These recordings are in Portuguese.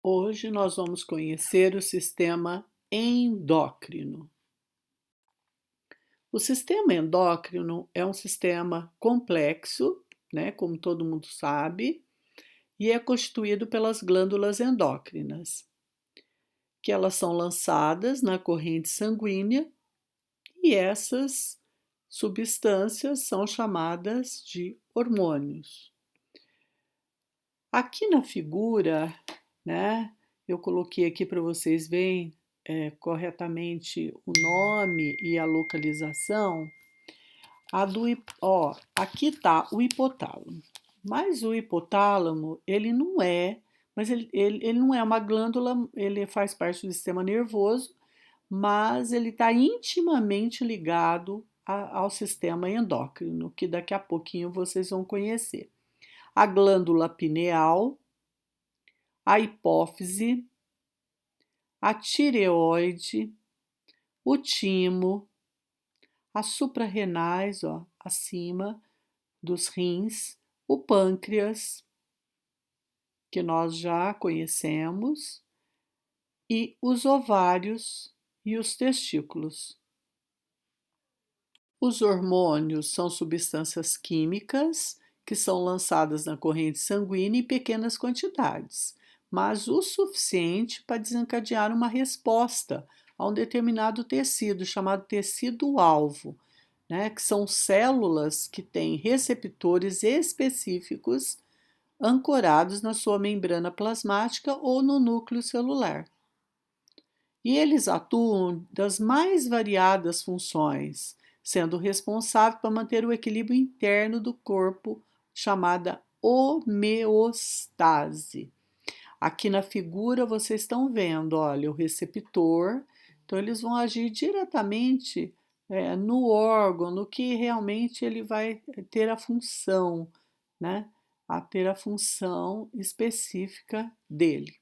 Hoje nós vamos conhecer o sistema endócrino. O sistema endócrino é um sistema complexo, né, como todo mundo sabe, e é constituído pelas glândulas endócrinas, que elas são lançadas na corrente sanguínea e essas substâncias são chamadas de hormônios. Aqui na figura, né, eu coloquei aqui para vocês verem corretamente o nome e a localização. Aqui está o hipotálamo. Mas o hipotálamo, ele não é, mas ele não é uma glândula, ele faz parte do sistema nervoso, mas ele está intimamente ligado ao sistema endócrino, que daqui a pouquinho vocês vão conhecer. A glândula pineal, a hipófise, a tireoide, o timo, as suprarrenais, acima dos rins, o pâncreas, que nós já conhecemos, e os ovários e os testículos. Os hormônios são substâncias químicas que são lançadas na corrente sanguínea em pequenas quantidades, mas o suficiente para desencadear uma resposta a um determinado tecido, chamado tecido-alvo, né, que são células que têm receptores específicos ancorados na sua membrana plasmática ou no núcleo celular. E eles atuam das mais variadas funções, sendo responsável para manter o equilíbrio interno do corpo, chamada homeostase. Aqui na figura vocês estão vendo, olha, o receptor, então eles vão agir diretamente no órgão, no que realmente ele vai ter a função, né? A ter a função específica dele.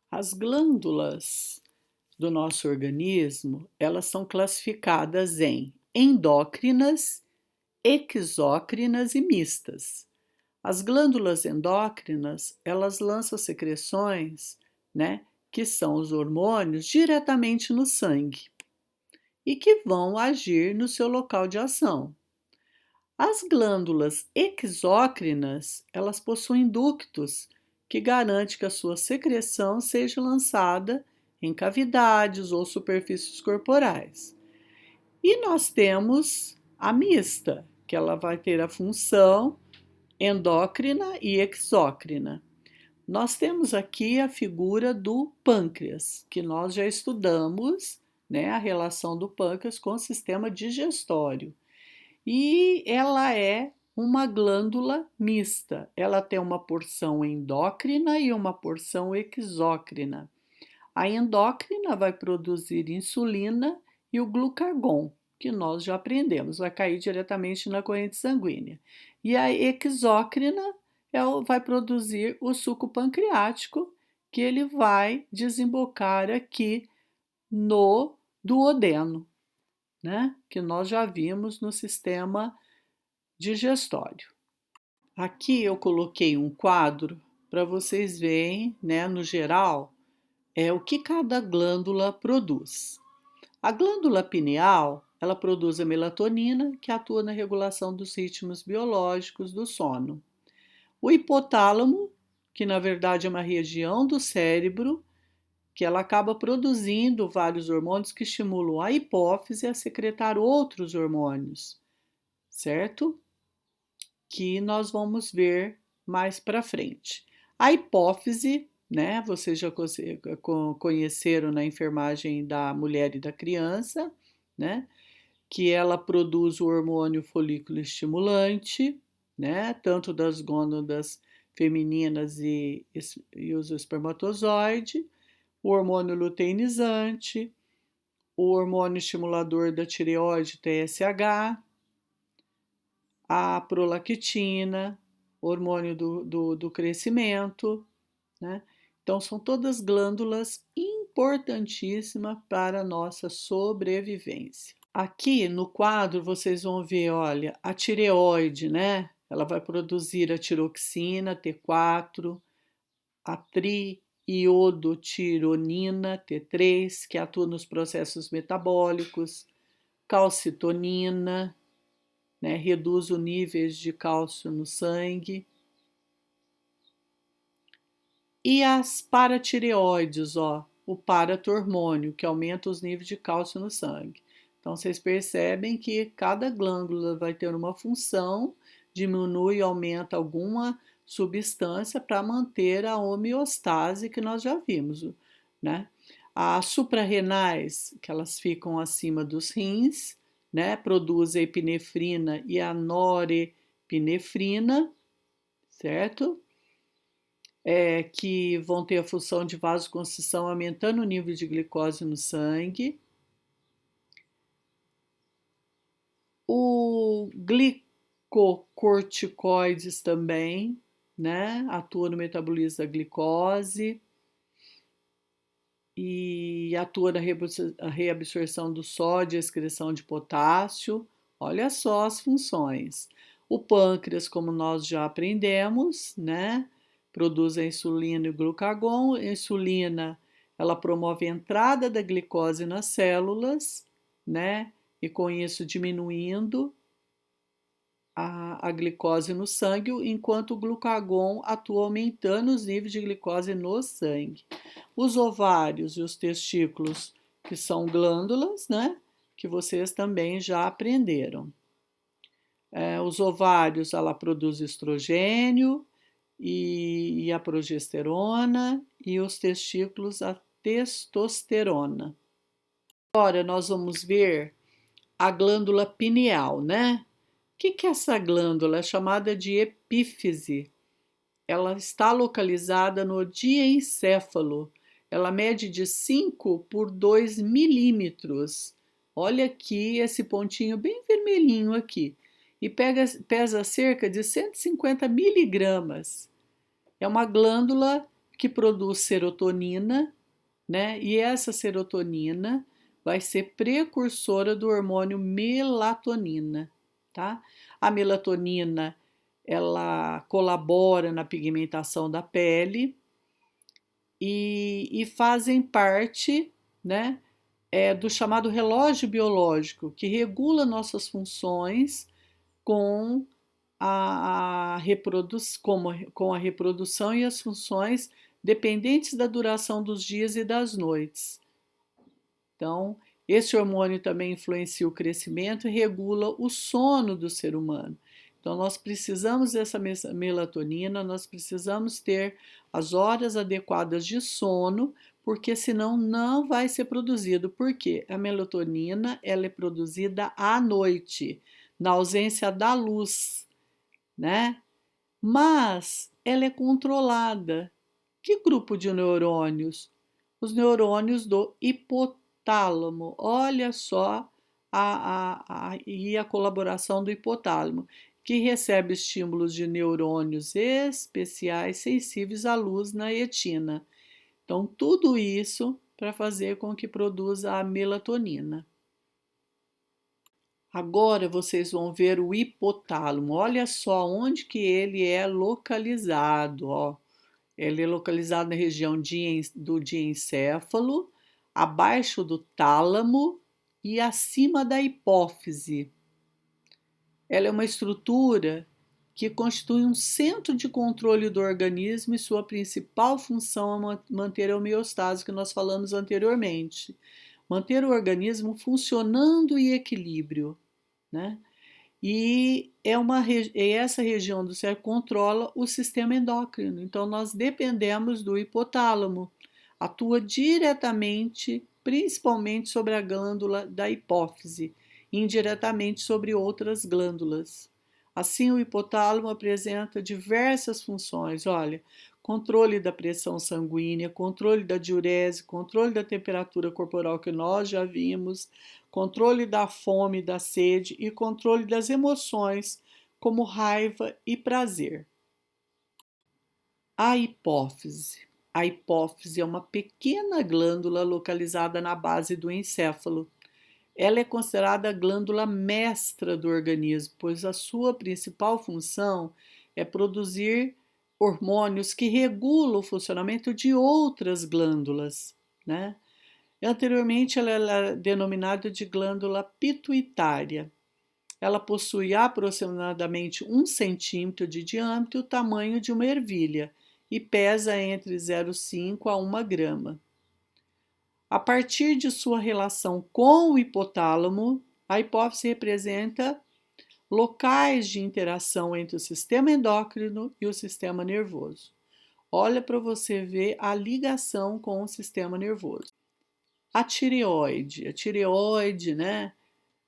As glândulas do nosso organismo, elas são classificadas em endócrinas, exócrinas e mistas. As glândulas endócrinas, elas lançam secreções, né, que são os hormônios, diretamente no sangue e que vão agir no seu local de ação. As glândulas exócrinas, elas possuem ductos que garantem que a sua secreção seja lançada em cavidades ou superfícies corporais. E nós temos a mista, que ela vai ter a função endócrina e exócrina. Nós temos aqui a figura do pâncreas, que nós já estudamos, né, a relação do pâncreas com o sistema digestório. E ela é uma glândula mista. Ela tem uma porção endócrina e uma porção exócrina. A endócrina vai produzir insulina e o glucagon, que nós já aprendemos, vai cair diretamente na corrente sanguínea. E a exócrina vai produzir o suco pancreático, que ele vai desembocar aqui no duodeno, né? Que nós já vimos no sistema digestório. Aqui eu coloquei um quadro para vocês verem, né, no geral, o que cada glândula produz. A glândula pineal, ela produz a melatonina, que atua na regulação dos ritmos biológicos do sono. O hipotálamo, que na verdade é uma região do cérebro, que ela acaba produzindo vários hormônios que estimulam a hipófise a secretar outros hormônios, certo? Que nós vamos ver mais para frente. A hipófise, né, vocês já conheceram na enfermagem da mulher e da criança, né, que ela produz o hormônio folículo estimulante, né, tanto das gônadas femininas e os espermatozoides, o hormônio luteinizante, o hormônio estimulador da tireoide TSH, a prolactina, hormônio do crescimento, né? Então, são todas glândulas importantíssimas para a nossa sobrevivência. Aqui no quadro vocês vão ver, olha, a tireoide, né? Ela vai produzir a tiroxina T4, a tri iodotironina, T3, que atua nos processos metabólicos, calcitonina, né, reduz os níveis de cálcio no sangue. E as paratireoides, ó, o paratormônio, que aumenta os níveis de cálcio no sangue. Então, vocês percebem que cada glândula vai ter uma função, diminui e aumenta alguma substância para manter a homeostase que nós já vimos, né? As suprarrenais, que elas ficam acima dos rins, né, produzem a epinefrina e a norepinefrina, certo? Que vão ter a função de vasoconstrição, aumentando o nível de glicose no sangue. O glicocorticoides também, né, atua no metabolismo da glicose e atua na reabsorção do sódio e excreção de potássio. Olha só as funções. O pâncreas, como nós já aprendemos, né, produz a insulina e o glucagon. A insulina, ela promove a entrada da glicose nas células, né, e com isso diminuindo a glicose no sangue, enquanto o glucagon atua aumentando os níveis de glicose no sangue. Os ovários e os testículos, que são glândulas, né, que vocês também já aprenderam. Os ovários, ela produz estrogênio e a progesterona, e os testículos a testosterona. Agora nós vamos ver a glândula pineal, né? O que é essa glândula? É chamada de epífise. Ela está localizada no diencéfalo. Ela mede de 5 por 2 milímetros. Olha aqui esse pontinho bem vermelhinho aqui. E pesa cerca de 150 miligramas. É uma glândula que produz serotonina, né? E essa serotonina vai ser precursora do hormônio melatonina, tá? A melatonina, ela colabora na pigmentação da pele e fazem parte, né, do chamado relógio biológico, que regula nossas funções com com a reprodução e as funções dependentes da duração dos dias e das noites. Então, esse hormônio também influencia o crescimento e regula o sono do ser humano. Então, nós precisamos dessa melatonina, nós precisamos ter as horas adequadas de sono, porque senão não vai ser produzido. Por quê? A melatonina, ela é produzida à noite, na ausência da luz, né? Mas ela é controlada. Que grupo de neurônios? Os neurônios do hipotálamo. Olha só a colaboração do hipotálamo, que recebe estímulos de neurônios especiais sensíveis à luz na retina. Então, tudo isso para fazer com que produza a melatonina. Agora vocês vão ver o hipotálamo. Olha só onde que ele é localizado, ó. Ele é localizado na região do diencéfalo, abaixo do tálamo e acima da hipófise. Ela é uma estrutura que constitui um centro de controle do organismo e sua principal função é manter a homeostase que nós falamos anteriormente. Manter o organismo funcionando em equilíbrio, né? E essa região do cérebro controla o sistema endócrino. Então, nós dependemos do hipotálamo. Atua diretamente, principalmente sobre a glândula da hipófise, indiretamente sobre outras glândulas. Assim, o hipotálamo apresenta diversas funções. Olha, controle da pressão sanguínea, controle da diurese, controle da temperatura corporal que nós já vimos, controle da fome e da sede e controle das emoções, como raiva e prazer. A hipófise. A hipófise é uma pequena glândula localizada na base do encéfalo. Ela é considerada a glândula mestra do organismo, pois a sua principal função é produzir hormônios que regulam o funcionamento de outras glândulas, né? Anteriormente, ela era denominada de glândula pituitária. Ela possui aproximadamente 1 centímetro de diâmetro, o tamanho de uma ervilha, e pesa entre 0,5 a 1 grama. A partir de sua relação com o hipotálamo, a hipófise representa locais de interação entre o sistema endócrino e o sistema nervoso. Olha para você ver a ligação com o sistema nervoso. A tireoide, né,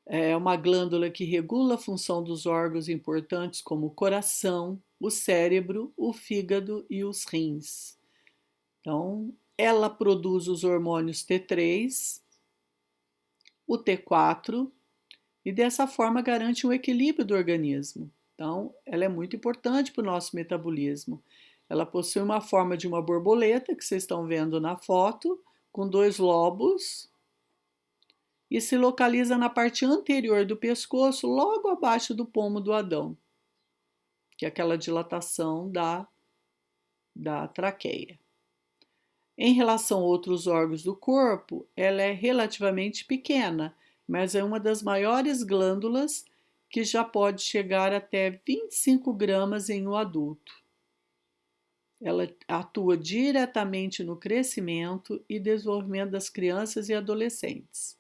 é uma glândula que regula a função dos órgãos importantes como o coração, o cérebro, o fígado e os rins. Então, ela produz os hormônios T3, o T4 e dessa forma garante o equilíbrio do organismo. Então, ela é muito importante para o nosso metabolismo. Ela possui uma forma de uma borboleta, que vocês estão vendo na foto, com 2 lobos, e se localiza na parte anterior do pescoço, logo abaixo do pomo do Adão, que é aquela dilatação da traqueia. Em relação a outros órgãos do corpo, ela é relativamente pequena, mas é uma das maiores glândulas, que já pode chegar até 25 gramas em um adulto. Ela atua diretamente no crescimento e desenvolvimento das crianças e adolescentes,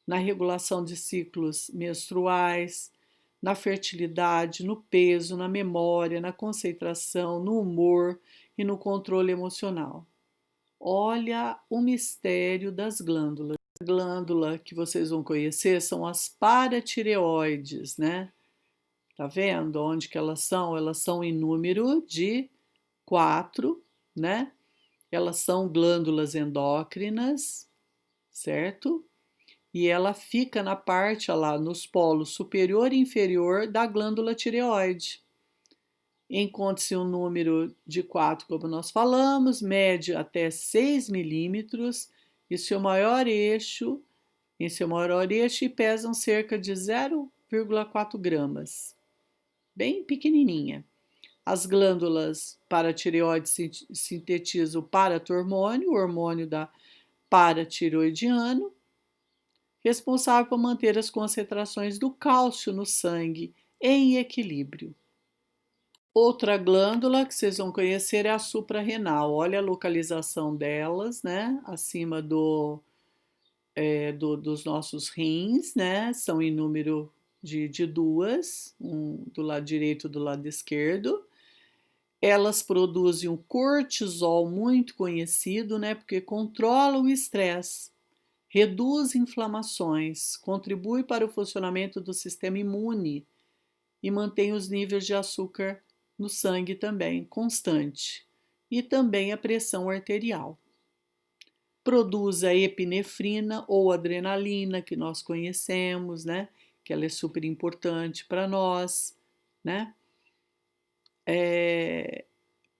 na regulação de ciclos menstruais, na fertilidade, no peso, na memória, na concentração, no humor e no controle emocional. Olha o mistério das glândulas. A glândula que vocês vão conhecer são as paratireoides, né? Tá vendo onde que elas são? Elas são em número de 4, né? Elas são glândulas endócrinas, certo? E ela fica na parte, lá, nos polos superior e inferior da glândula tireoide. Encontra-se um número de 4, como nós falamos, mede até 6 milímetros, e seu maior eixo, em seu maior eixo, e pesam cerca de 0,4 gramas, bem pequenininha. As glândulas paratireoides sintetizam o paratormônio, o hormônio da paratiroidiano, responsável por manter as concentrações do cálcio no sangue em equilíbrio. Outra glândula que vocês vão conhecer é a suprarrenal. Olha a localização delas, né? Acima dos nossos rins, né? São em número de 2, um do lado direito e do lado esquerdo. Elas produzem um cortisol muito conhecido, né? Porque controla o estresse, reduz inflamações, contribui para o funcionamento do sistema imune e mantém os níveis de açúcar no sangue também constante, e também a pressão arterial. Produz a epinefrina ou adrenalina, que nós conhecemos, né? Que ela é super importante para nós, né?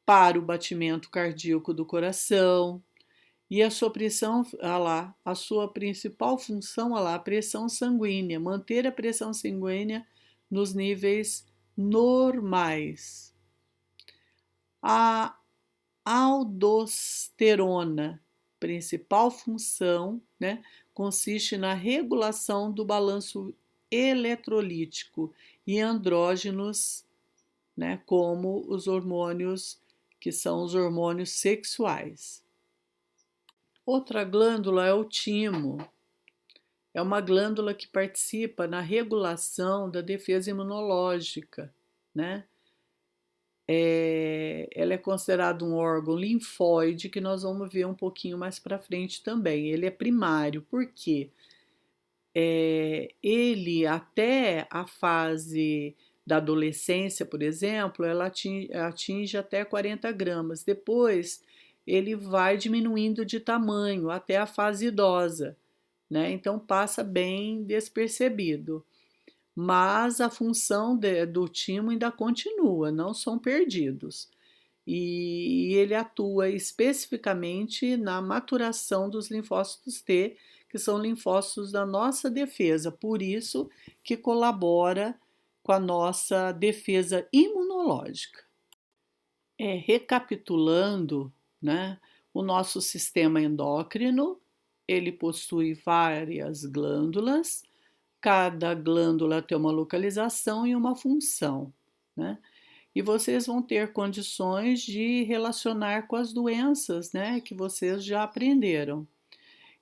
Para o batimento cardíaco do coração. E a sua pressão, a sua principal função, a pressão sanguínea, manter a pressão sanguínea nos níveis normais. A aldosterona, principal função, né, consiste na regulação do balanço eletrolítico e andrógenos, né, como os hormônios que são os hormônios sexuais. Outra glândula é o timo. É uma glândula que participa na regulação da defesa imunológica, né? Ela é considerada um órgão linfóide, que nós vamos ver um pouquinho mais para frente também. Ele é primário, porque ele, até a fase da adolescência, por exemplo, ela atinge até 40 gramas. Depois, ele vai diminuindo de tamanho até a fase idosa, né? Então, passa bem despercebido. Mas a função do timo ainda continua, não são perdidos. E ele atua especificamente na maturação dos linfócitos T, que são linfócitos da nossa defesa, por isso que colabora com a nossa defesa imunológica. Recapitulando, né, o nosso sistema endócrino, ele possui várias glândulas, cada glândula tem uma localização e uma função, né? E vocês vão ter condições de relacionar com as doenças, né, que vocês já aprenderam.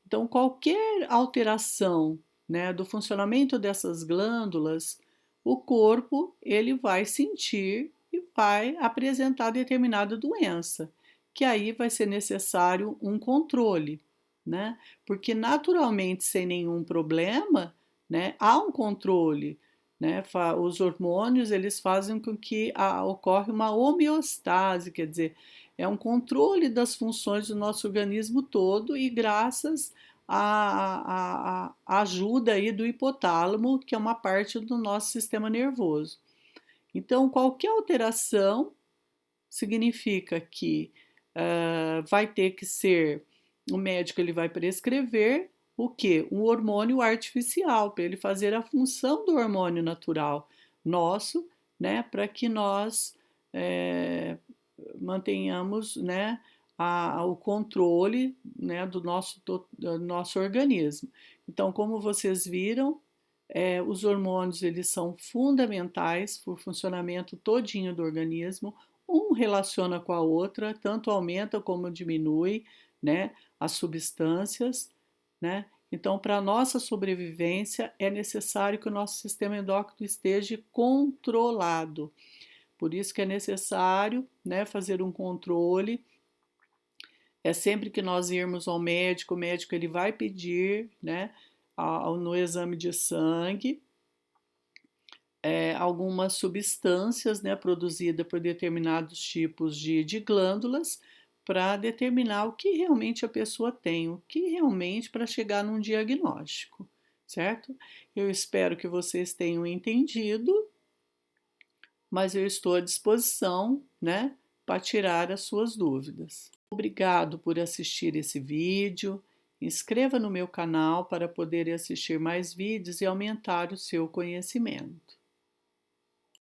Então, qualquer alteração, né, do funcionamento dessas glândulas, o corpo ele vai sentir e vai apresentar determinada doença, que aí vai ser necessário um controle, né? Porque naturalmente, sem nenhum problema, né, há um controle, né? Os hormônios eles fazem com que ocorre uma homeostase, quer dizer, é um controle das funções do nosso organismo todo e graças à ajuda aí do hipotálamo, que é uma parte do nosso sistema nervoso. Então, qualquer alteração significa que vai ter que ser, o médico ele vai prescrever o que? Um hormônio artificial, para ele fazer a função do hormônio natural nosso, né, para que nós mantenhamos, né, o controle, né, do nosso organismo. Então, como vocês viram, os hormônios eles são fundamentais para o funcionamento todinho do organismo. Um relaciona com a outra, tanto aumenta como diminui, né, as substâncias, né? Então, para a nossa sobrevivência, é necessário que o nosso sistema endócrino esteja controlado. Por isso que é necessário, né, fazer um controle. É sempre que nós irmos ao médico, o médico ele vai pedir, né, no exame de sangue, algumas substâncias, né, produzidas por determinados tipos de glândulas para determinar o que realmente a pessoa tem, o que realmente para chegar num diagnóstico, certo? Eu espero que vocês tenham entendido, mas eu estou à disposição, né, para tirar as suas dúvidas. Obrigado por assistir esse vídeo. Inscreva no meu canal para poder assistir mais vídeos e aumentar o seu conhecimento.